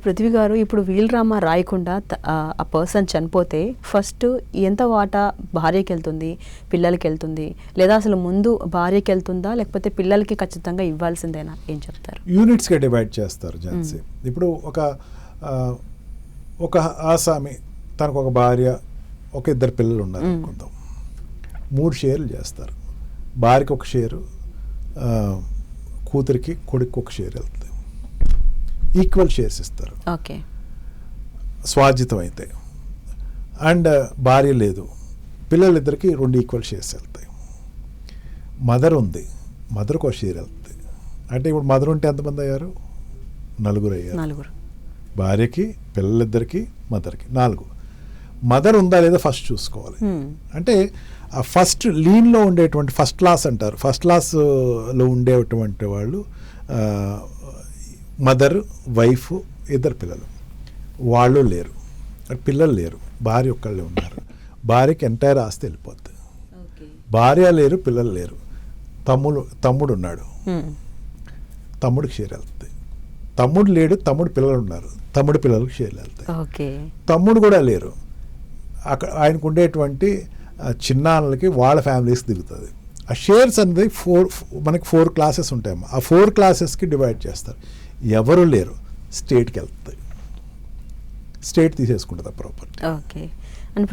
పృథ్వీ గారు, ఇప్పుడు వీలునామా రాయకుండా ఆ పర్సన్ చనిపోతే ఫస్ట్ ఎంత వాటా భార్యకి వెళ్తుంది, పిల్లలకి వెళ్తుంది, లేదా అసలు ముందు భార్యకి వెళ్తుందా లేకపోతే పిల్లలకి ఖచ్చితంగా ఇవ్వాల్సిందేనా? ఏం చెప్తారు? యూనిట్స్గా డివైడ్ చేస్తారు ఝాన్సీ. ఇప్పుడు ఒక ఆసామి తనకు ఒక భార్య, ఒక ఇద్దరు పిల్లలు ఉన్నారు అనుకుందాం. 3 షేర్లు చేస్తారు. భార్యకి ఒక షేరు, కూతురికి కొడుకు ఒక షేర్ వెళ్తుంది. ఈక్వల్ షేర్స్ ఇస్తారు. ఓకే, స్వార్జితం అయితే. అండ్ భార్య లేదు, పిల్లలిద్దరికి 2 ఈక్వల్ షేర్స్ వెళ్తాయి. మదర్ ఉంది, మదర్కి ఒక షేర్ వెళ్తుంది. అంటే ఇప్పుడు మదర్ ఉంటే ఎంతమంది అయ్యారు? 4 అయ్యారు. భార్యకి, పిల్లలిద్దరికి, మదర్కి 4. మదర్ ఉందా లేదా ఫస్ట్ చూసుకోవాలి. అంటే ఆ ఫస్ట్ లీన్లో ఉండేటువంటి ఫస్ట్ క్లాస్ అంటారు. ఫస్ట్ క్లాస్లో ఉండేటువంటి వాళ్ళు మదర్, వైఫ్, 2 పిల్లలు. వాళ్ళు లేరు, పిల్లలు లేరు, భార్య ఒక్కళ్ళే ఉన్నారు. భార్యకి ఎంటైర్ ఆస్తి వెళ్ళిపోద్ది. భార్య లేరు, పిల్లలు లేరు, తమ్ముడు ఉన్నాడు, తమ్ముడికి షేర్ వెళ్తుంది. తమ్ముడు లేడు, తమ్ముడు పిల్లలు ఉన్నారు, తమ్ముడు పిల్లలకి షేర్లు వెళ్తాయి. తమ్ముడు కూడా లేరు, అక్కడ ఆయనకు ఉండేటువంటి చిన్నాన్నలకి వాళ్ళ ఫ్యామిలీస్ దిగుతుంది. ఆ షేర్స్ అనేది మనకి 4 క్లాసెస్ ఉంటాయమ్మా. ఆ 4 క్లాసెస్కి డివైడ్ చేస్తారు. ఎవరు లేరు, స్టేట్కి వెళ్తుంది. స్టేట్ తీసేసుకుంటుంది ఆ ప్రాపర్టీ. ఓకే.